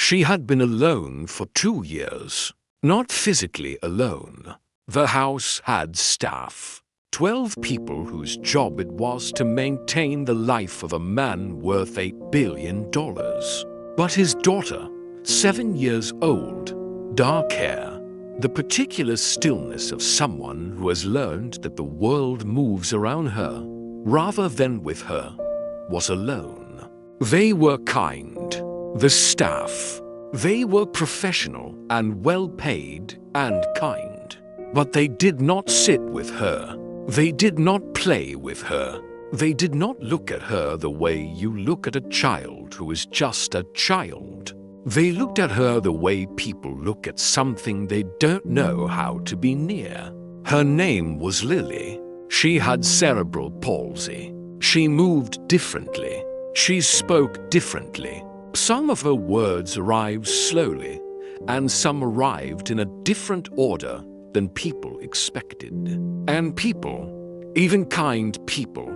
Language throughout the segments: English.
She had been alone for 2 years. Not physically alone. The house had staff. 12 people whose job it was to maintain the life of a man worth $8 billion. But his daughter, 7 years old, dark hair, the particular stillness of someone who has learned that the world moves around her rather than with her, was alone. They were kind. The staff. They were professional and well-paid and kind. But they did not sit with her. They did not play with her. They did not look at her the way you look at a child who is just a child. They looked at her the way people look at something they don't know how to be near. Her name was Lily. She had cerebral palsy. She moved differently. She spoke differently. Some of her words arrived slowly, and some arrived in a different order than people expected. And people, even kind people,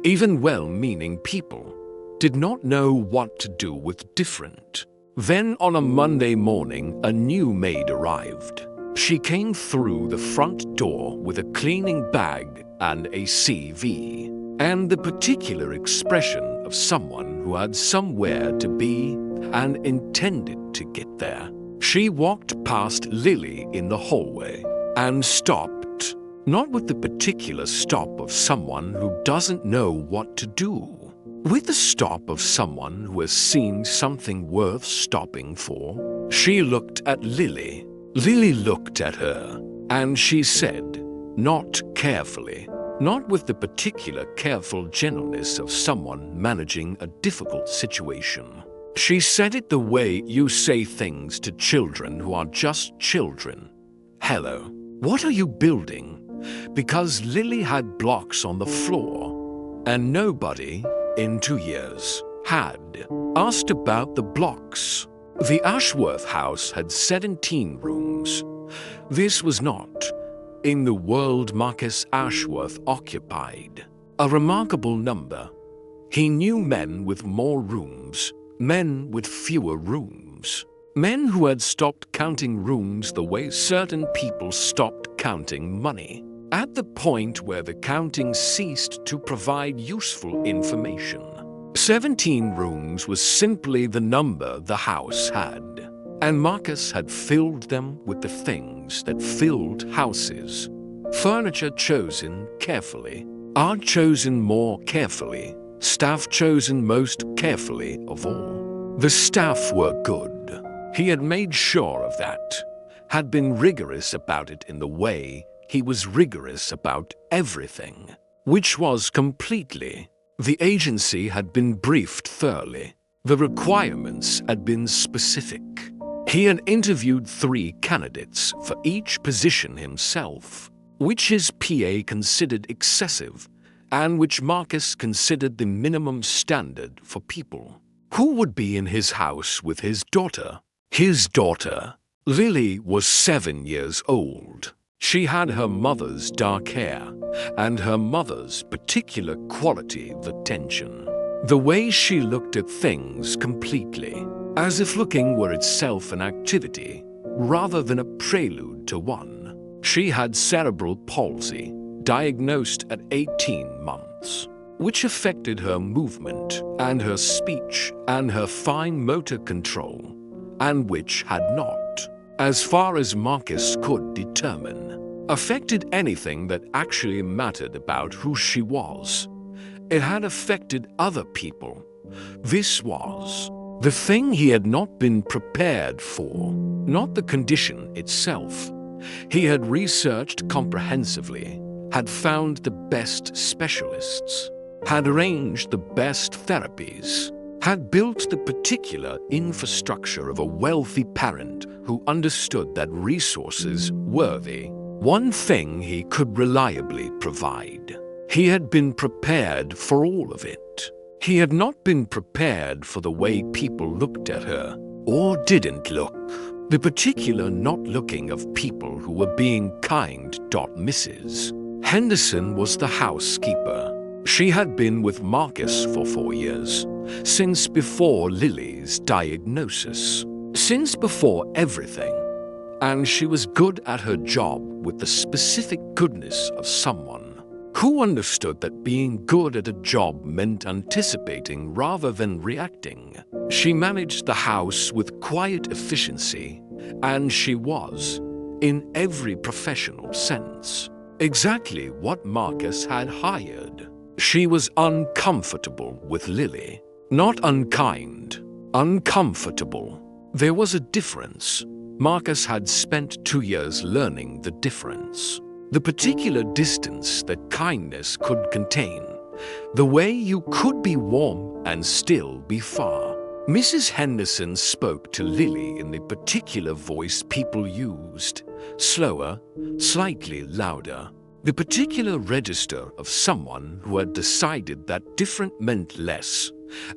even well-meaning people, did not know what to do with different. Then on a Monday morning, a new maid arrived. She came through the front door with a cleaning bag and a CV, and the particular expression of someone who had somewhere to be and intended to get there. She walked past Lily in the hallway and stopped, not with the particular stop of someone who doesn't know what to do, with the stop of someone who has seen something worth stopping for. She looked at Lily. Lily looked at her, and she said, not carefully, not with the particular careful gentleness of someone managing a difficult situation. She said it the way you say things to children who are just children. Hello, what are you building? Because Lily had blocks on the floor, and nobody, in 2 years, had asked about the blocks. The Ashworth house had 17 rooms. This was not in the world Marcus Ashworth occupied. A remarkable number. He knew men with more rooms, men with fewer rooms, men who had stopped counting rooms the way certain people stopped counting money, at the point where the counting ceased to provide useful information. 17 rooms was simply the number the house had, and Marcus had filled them with the things that filled houses. Furniture chosen carefully, art chosen more carefully, staff chosen most carefully of all. The staff were good. He had made sure of that, had been rigorous about it in the way he was rigorous about everything, which was completely. The agency had been briefed thoroughly. The requirements had been specific. He had interviewed 3 candidates for each position himself, which his PA considered excessive, and which Marcus considered the minimum standard for people. Who would be in his house with his daughter? His daughter, Lily, was 7 years old. She had her mother's dark hair and her mother's particular quality of attention. The way she looked at things completely, as if looking were itself an activity rather than a prelude to one. She had cerebral palsy, diagnosed at 18 months, which affected her movement and her speech and her fine motor control, and which had not, as far as Marcus could determine, affected anything that actually mattered about who she was. It had affected other people. This was the thing he had not been prepared for, not the condition itself. He had researched comprehensively, had found the best specialists, had arranged the best therapies, had built the particular infrastructure of a wealthy parent who understood that resources were the one thing he could reliably provide. He had been prepared for all of it. He had not been prepared for the way people looked at her, or didn't look. The particular not looking of people who were being kind. Mrs. Henderson was the housekeeper. She had been with Marcus for 4 years, since before Lily's diagnosis. since before everything, and she was good at her job with the specific goodness of someone who understood that being good at a job meant anticipating rather than reacting. She managed the house with quiet efficiency, and she was, in every professional sense, exactly what Marcus had hired. She was uncomfortable with Lily. Not unkind, uncomfortable. There was a difference. Marcus had spent 2 years learning the difference. The particular distance that kindness could contain. The way you could be warm and still be far. Mrs. Henderson spoke to Lily in the particular voice people used. Slower, slightly louder. The particular register of someone who had decided that different meant less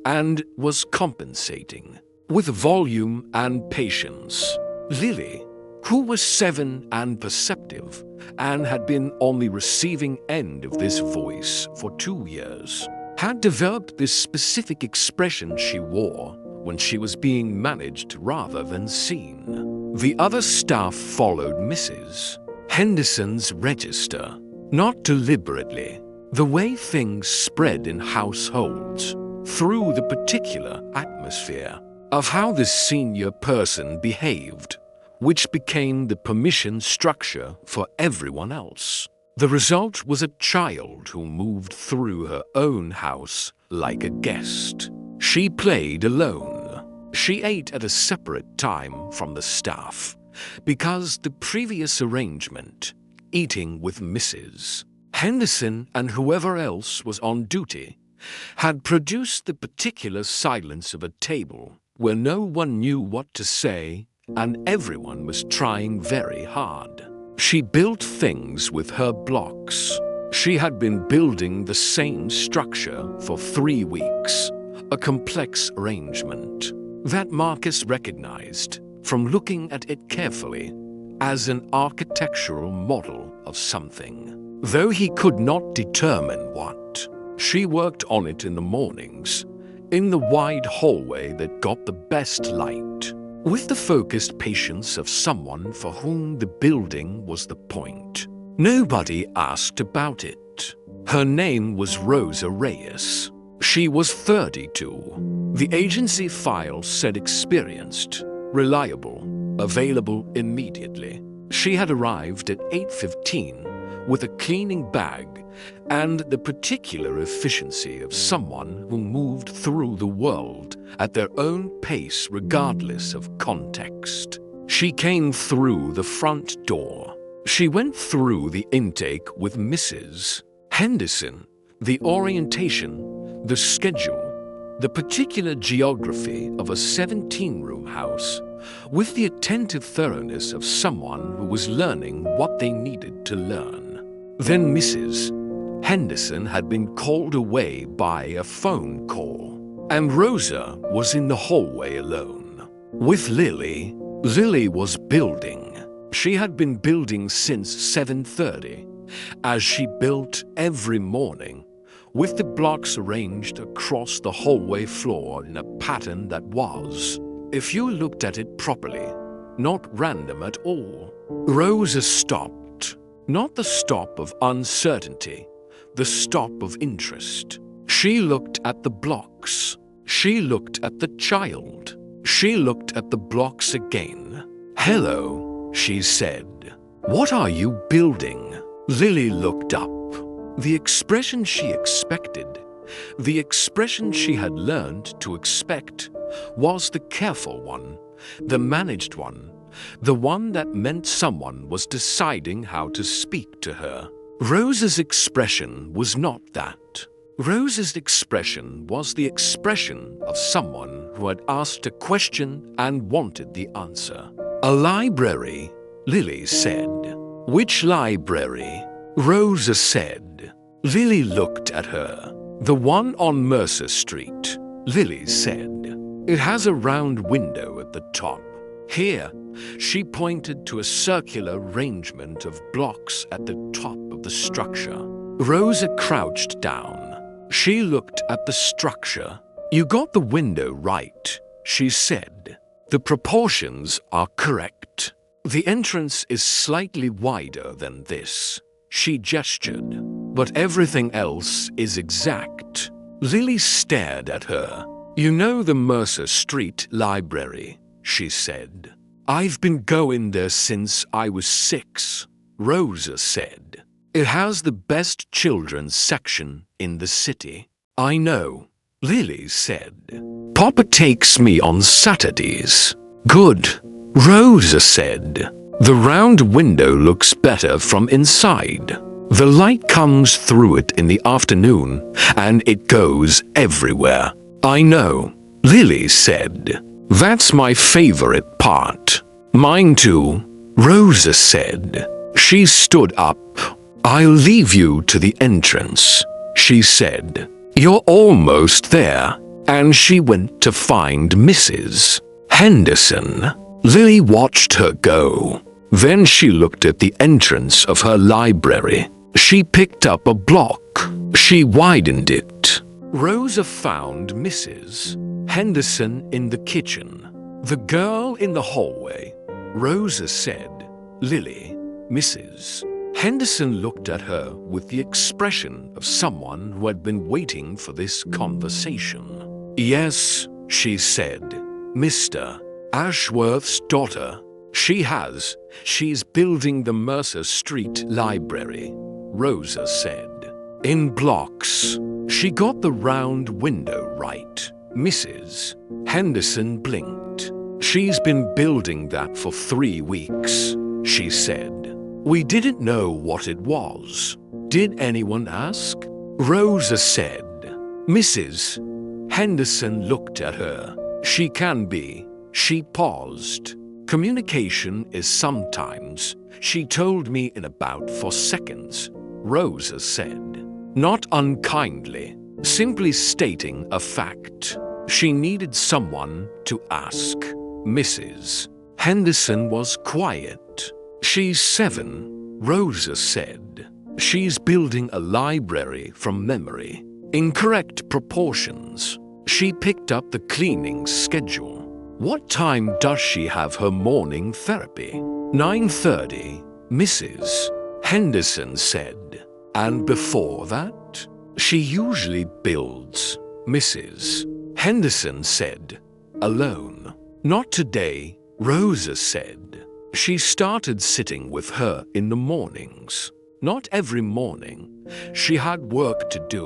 and was compensating. With volume and patience. Lily, who was 7 and perceptive, and had been on the receiving end of this voice for 2 years, had developed this specific expression she wore when she was being managed rather than seen. The other staff followed Mrs. Henderson's register, not deliberately. The way things spread in households, through the particular atmosphere of how the senior person behaved, which became the permission structure for everyone else. The result was a child who moved through her own house like a guest. She played alone. She ate at a separate time from the staff, because the previous arrangement, eating with Mrs. Henderson and whoever else was on duty, had produced the particular silence of a table where no one knew what to say and everyone was trying very hard. She built things with her blocks. She had been building the same structure for 3 weeks, a complex arrangement that Marcus recognized from looking at it carefully as an architectural model of something. Though he could not determine what, she worked on it in the mornings, in the wide hallway that got the best light, with the focused patience of someone for whom the building was the point. Nobody asked about it. Her name was Rosa Reyes. She was 32. The agency file said experienced, reliable, available immediately. She had arrived at 8:15 with a cleaning bag and the particular efficiency of someone who moved through the world at their own pace regardless of context. She came through the front door. She went through the intake with Mrs. Henderson, the orientation, the schedule, the particular geography of a 17-room house, with the attentive thoroughness of someone who was learning what they needed to learn. Then Mrs. Henderson had been called away by a phone call, and Rosa was in the hallway alone. With Lily, Lily was building. She had been building since 7:30, as she built every morning, with the blocks arranged across the hallway floor in a pattern that was, if you looked at it properly, not random at all. Rosa stopped, not the stop of uncertainty, the stop of interest. She looked at the blocks. She looked at the child. She looked at the blocks again. "Hello," she said. "What are you building?" Lily looked up. The expression she expected, the expression she had learned to expect, was the careful one, the managed one, the one that meant someone was deciding how to speak to her. Rosa's expression was not that. Rosa's expression was the expression of someone who had asked a question and wanted the answer. "A library," Lily said. "Which library?" Rosa said. Lily looked at her. "The one on Mercer Street," Lily said. "It has a round window at the top. Here," she pointed to a circular arrangement of blocks at the top of the structure. Rosa crouched down. She looked at the structure. "You got the window right," she said. The proportions are correct. The entrance is slightly wider than this. She gestured. But everything else is exact. Lily stared at her. You know the Mercer Street Library, she said. I've been going there since I was 6, Rosa said. It has the best children's section in the city. I know, Lily said. Papa takes me on Saturdays. Good, Rosa said. The round window looks better from inside. The light comes through it in the afternoon, and it goes everywhere. I know, Lily said. That's my favorite part. Mine too, Rosa said. She stood up. I'll leave you to the entrance, she said. You're almost there. And she went to find Mrs. Henderson. Lily watched her go. Then she looked at the entrance of her library. She picked up a block. She widened it. Rosa found Mrs. Henderson in the kitchen. The girl in the hallway, Rosa said. Lily, Mrs. Henderson looked at her with the expression of someone who had been waiting for this conversation. Yes, she said. Mr. Ashworth's daughter. She's building the Mercer Street Library, Rosa said. In blocks. She got the round window right. Mrs. Henderson blinked. She's been building that for 3 weeks, she said. We didn't know what it was. Did anyone ask? Rosa said. Mrs. Henderson looked at her. She can be. She paused. Communication is sometimes, she told me in about 4 seconds, Rosa said. Not unkindly, simply stating a fact. She needed someone to ask. Mrs. Henderson was quiet. She's 7, Rosa said. She's building a library from memory. Incorrect proportions. She picked up the cleaning schedule. What time does she have her morning therapy? 9:30, Mrs. Henderson said. And before that? She usually builds, Mrs. Henderson said. Alone. Not today, Rosa said. She started sitting with her in the mornings. Not every morning. She had work to do.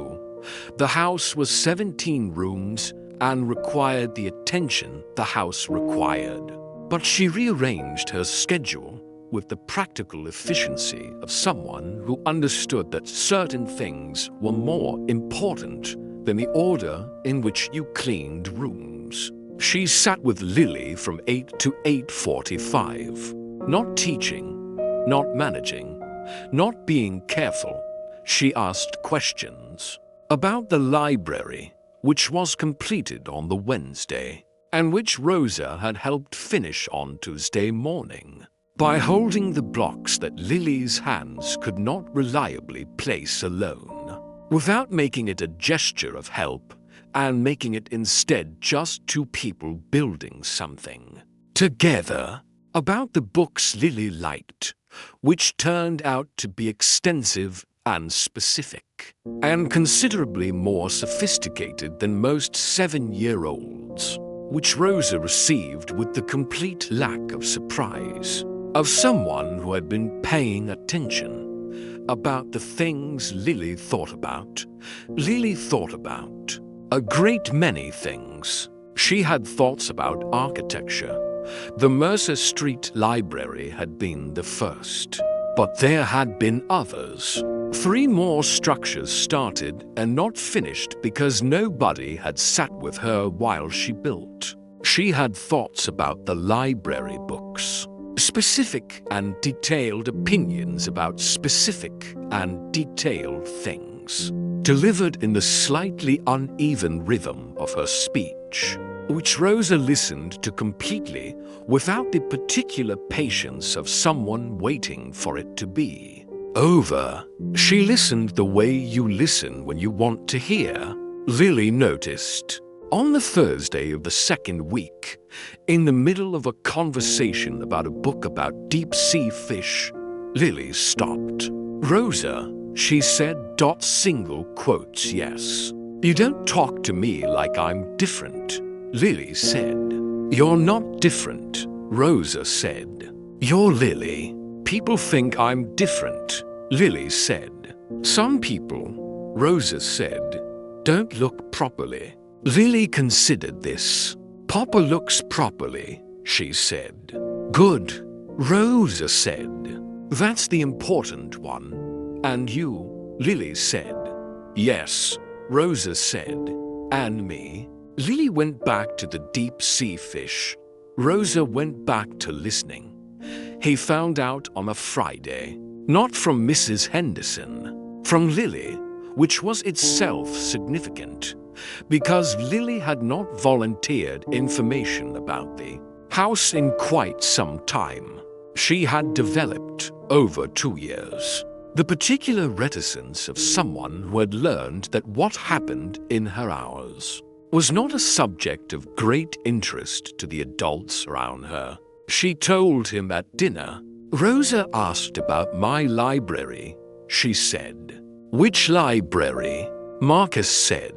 The house was 17 rooms and required the attention the house required. But she rearranged her schedule with the practical efficiency of someone who understood that certain things were more important than the order in which you cleaned rooms. She sat with Lily from 8 to 8:45, not teaching, not managing, not being careful. She asked questions about the library, which was completed on the Wednesday, and which Rosa had helped finish on Tuesday morning. By holding the blocks that Lily's hands could not reliably place alone, without making it a gesture of help, and making it instead just 2 people building something together. About the books Lily liked, which turned out to be extensive and specific, and considerably more sophisticated than most 7-year-olds, which Rosa received with the complete lack of surprise of someone who had been paying attention. About the things Lily thought about. Lily thought about a great many things. She had thoughts about architecture. The Mercer Street Library had been the first, but there had been others. 3 more structures started and not finished because nobody had sat with her while she built. She had thoughts about the library books. Specific and detailed opinions about specific and detailed things, delivered in the slightly uneven rhythm of her speech, which Rosa listened to completely without the particular patience of someone waiting for it to be over. She listened the way you listen when you want to hear, Lily noticed. On the Thursday of the second week, in the middle of a conversation about a book about deep-sea fish, Lily stopped. "Rosa," she said, single quotes, "yes. You don't talk to me like I'm different," Lily said. "You're not different," Rosa said. "You're Lily. People think I'm different," Lily said. "Some people," Rosa said, "don't look properly." Lily considered this. "Papa looks properly," she said. "Good," Rosa said. "That's the important one." "And you?" Lily said. "Yes," Rosa said. "And me?" Lily went back to the deep-sea fish. Rosa went back to listening. He found out on a Friday, not from Mrs. Henderson, from Lily, which was itself significant, because Lily had not volunteered information about the house in quite some time. She had developed, over 2 years, the particular reticence of someone who had learned that what happened in her hours was not a subject of great interest to the adults around her. She told him at dinner. "Rosa asked about my library," she said. "Which library?" Marcus said.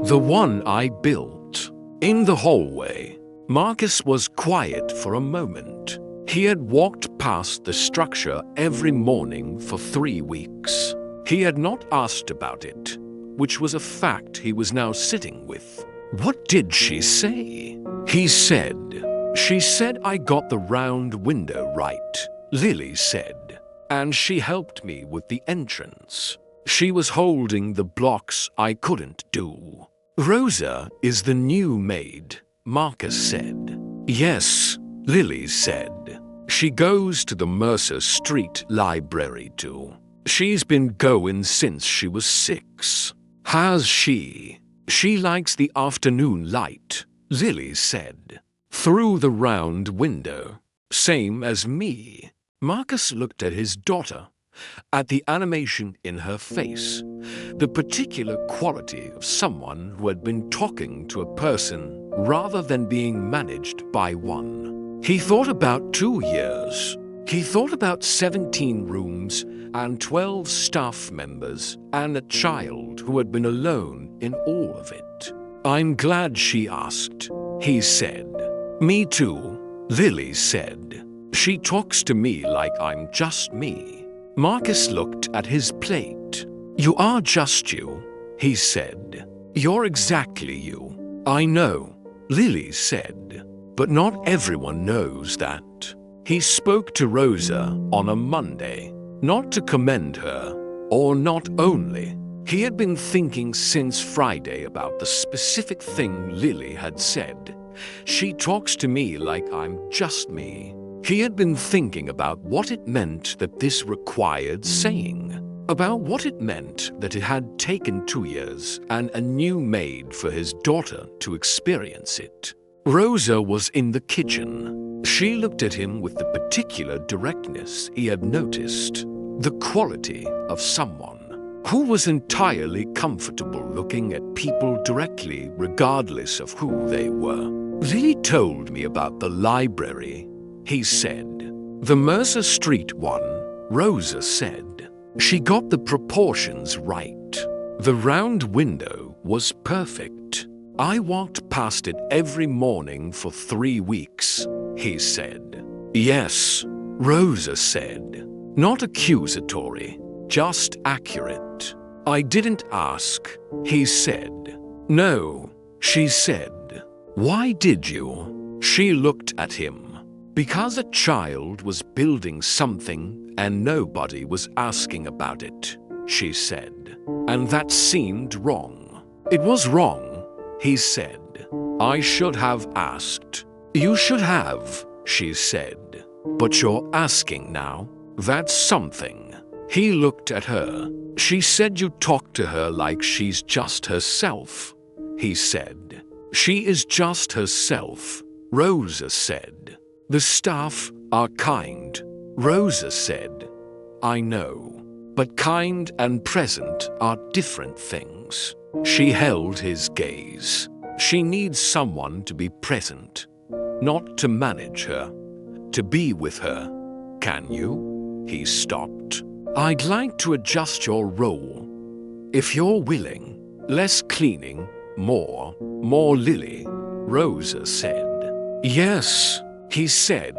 "The one I built." In the hallway, Marcus was quiet for a moment. He had walked past the structure every morning for 3 weeks. He had not asked about it, which was a fact he was now sitting with. "What did she say?" He said. "She said I got the round window right," Lily said. "And she helped me with the entrance. She was holding the blocks I couldn't do." "Rosa is the new maid," Marcus said. "Yes," Lily said. "She goes to the Mercer Street Library too. She's been going since she was 6. "Has she?" "She likes the afternoon light," Lily said. "Through the round window. Same as me." Marcus looked at his daughter, at the animation in her face, the particular quality of someone who had been talking to a person rather than being managed by one. He thought about 2 years. He thought about 17 rooms and 12 staff members and a child who had been alone in all of it. "I'm glad she asked," he said. "Me too," Lily said. "She talks to me like I'm just me." Marcus looked at his plate. "You are just you," he said. "You're exactly you." "I know," Lily said. "But not everyone knows that." He spoke to Rosa on a Monday, not to commend her, or not only. He had been thinking since Friday about the specific thing Lily had said. "She talks to me like I'm just me." He had been thinking about what it meant that this required saying, about what it meant that it had taken 2 years and a new maid for his daughter to experience it. Rosa was in the kitchen. She looked at him with the particular directness he had noticed, the quality of someone who was entirely comfortable looking at people directly regardless of who they were. "Lily told me about the library," he said. "The Mercer Street one," Rosa said. "She got the proportions right. The round window was perfect. I walked past it every morning for 3 weeks, he said. "Yes," Rosa said. Not accusatory, just accurate. "I didn't ask," he said. "No," she said. "Why did you?" She looked at him. "Because a child was building something and nobody was asking about it," she said. "And that seemed wrong." "It was wrong," he said. "I should have asked." "You should have," she said. "But you're asking now. That's something." He looked at her. "She said you talk to her like she's just herself," he said. "She is just herself," Rosa said. "The staff are kind," Rosa said. "I know. But kind and present are different things." She held his gaze. She needs someone to be present, not to manage her, to be with her. Can you? He stopped. I'd like to adjust your role. If you're willing. Less cleaning, more Lily, Rosa said. Yes, he said.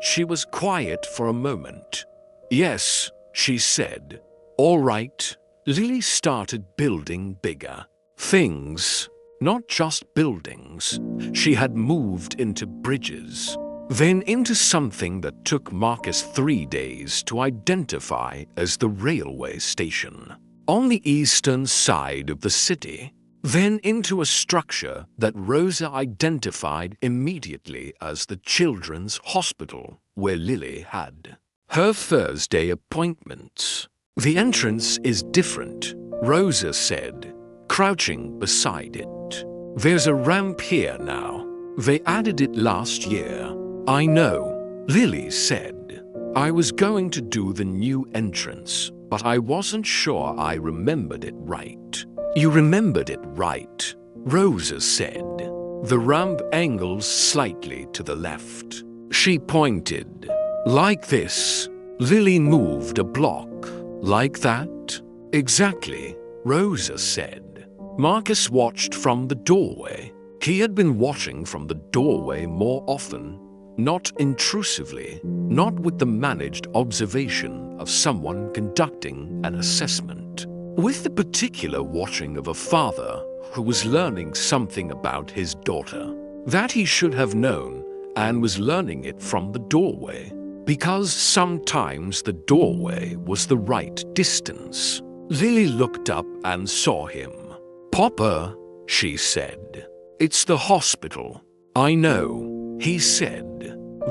She was quiet for a moment. Yes, she said. All right. Lily started building bigger things, not just buildings. She had moved into bridges, then into something that took Marcus 3 days to identify as the railway station on the eastern side of the city, then into a structure that Rosa identified immediately as the children's hospital where Lily had her Thursday appointments. The entrance is different, Rosa said, crouching beside it. There's a ramp here now. They added it last year. I know, Lily said. I was going to do the new entrance, but I wasn't sure I remembered it right. You remembered it right, Rosa said. The ramp angles slightly to the left. She pointed. Like this. Lily moved a block. Like that? Exactly, Rosa said. Marcus watched from the doorway. He had been watching from the doorway more often, not intrusively, not with the managed observation of someone conducting an assessment, with the particular watching of a father who was learning something about his daughter that he should have known and was learning it from the doorway, because sometimes the doorway was the right distance. Lily looked up and saw him. Papa, she said. It's the hospital. I know, he said.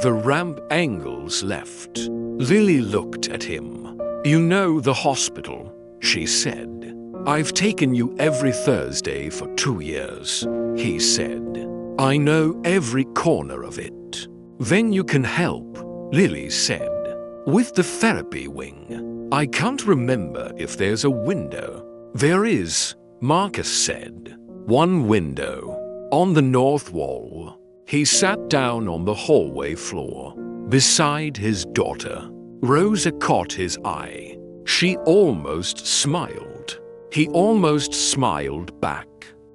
The ramp angles left. Lily looked at him. You know the hospital, she said. I've taken you every Thursday for 2 years, he said. I know every corner of it. Then you can help, Lily said. With the therapy wing. I can't remember if there's a window. There is, Marcus said. One window. On the north wall. He sat down on the hallway floor, beside his daughter. Rosa caught his eye. She almost smiled. He almost smiled back.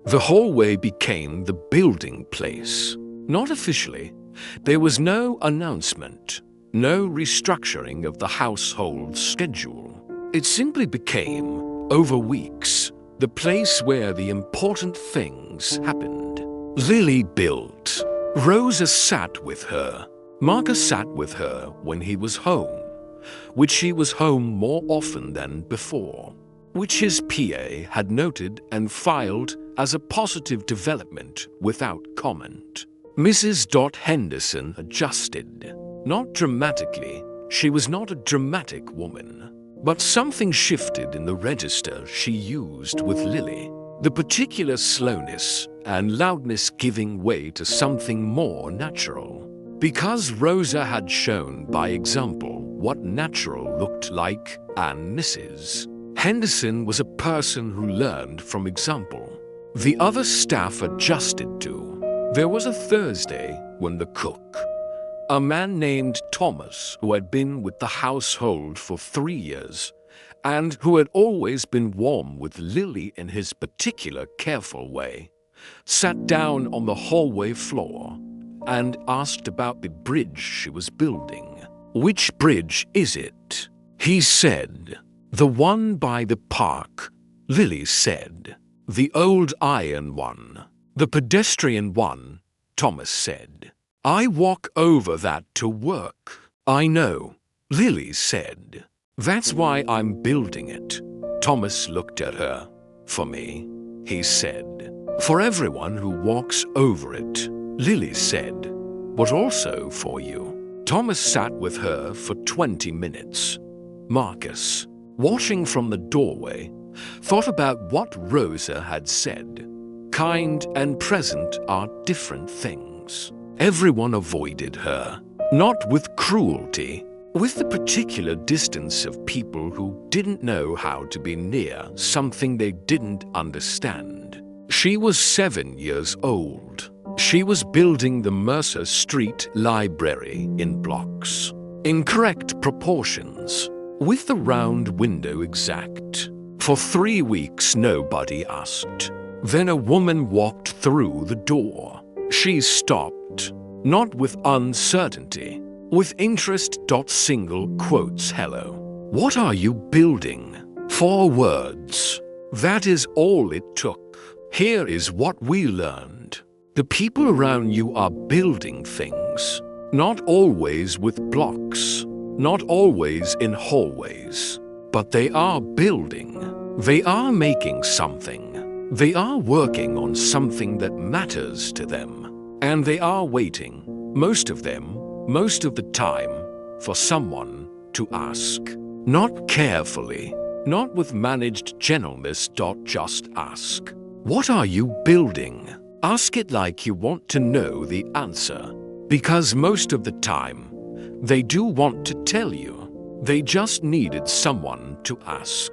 The hallway became the building place. Not officially. There was no announcement, no restructuring of the household schedule. It simply became, over weeks, the place where the important things happened. Lily built. Rosa sat with her. Marcus sat with her when he was home, which she was home more often than before, which his PA had noted and filed as a positive development without comment. Mrs. Henderson adjusted. Not dramatically. She was not a dramatic woman. But something shifted in the register she used with Lily. The particular slowness and loudness giving way to something more natural. Because Rosa had shown by example what natural looked like, and Mrs. Henderson was a person who learned from example. The other staff adjusted too. There was a Thursday when the cook, a man named Thomas who had been with the household for 3 years and who had always been warm with Lily in his particular careful way, sat down on the hallway floor and asked about the bridge she was building. Which bridge is it? He said. The one by the park, Lily said. The old iron one. The pedestrian one, Thomas said. I walk over that to work. I know, Lily said. That's why I'm building it. Thomas looked at her. For me, he said. For everyone who walks over it, Lily said. But also for you. Thomas sat with her for 20 minutes. Marcus, watching from the doorway, thought about what Rosa had said. Kind and present are different things. Everyone avoided her, not with cruelty, with the particular distance of people who didn't know how to be near something they didn't understand. She was 7 years old. She was building the Mercer Street Library in blocks, in correct proportions, with the round window exact. For 3 weeks nobody asked. Then a woman walked through the door. She stopped, not with uncertainty, with interest. Single quotes, "Hello. What are you building?" 4 words. That is all it took. Here is what we learned. The people around you are building things, not always with blocks, not always in hallways, but they are building. They are making something. They are working on something that matters to them. And they are waiting, most of them, most of the time, for someone to ask. Not carefully, not with managed gentleness. Just ask. What are you building? Ask it like you want to know the answer. Because most of the time, they do want to tell you. They just needed someone to ask.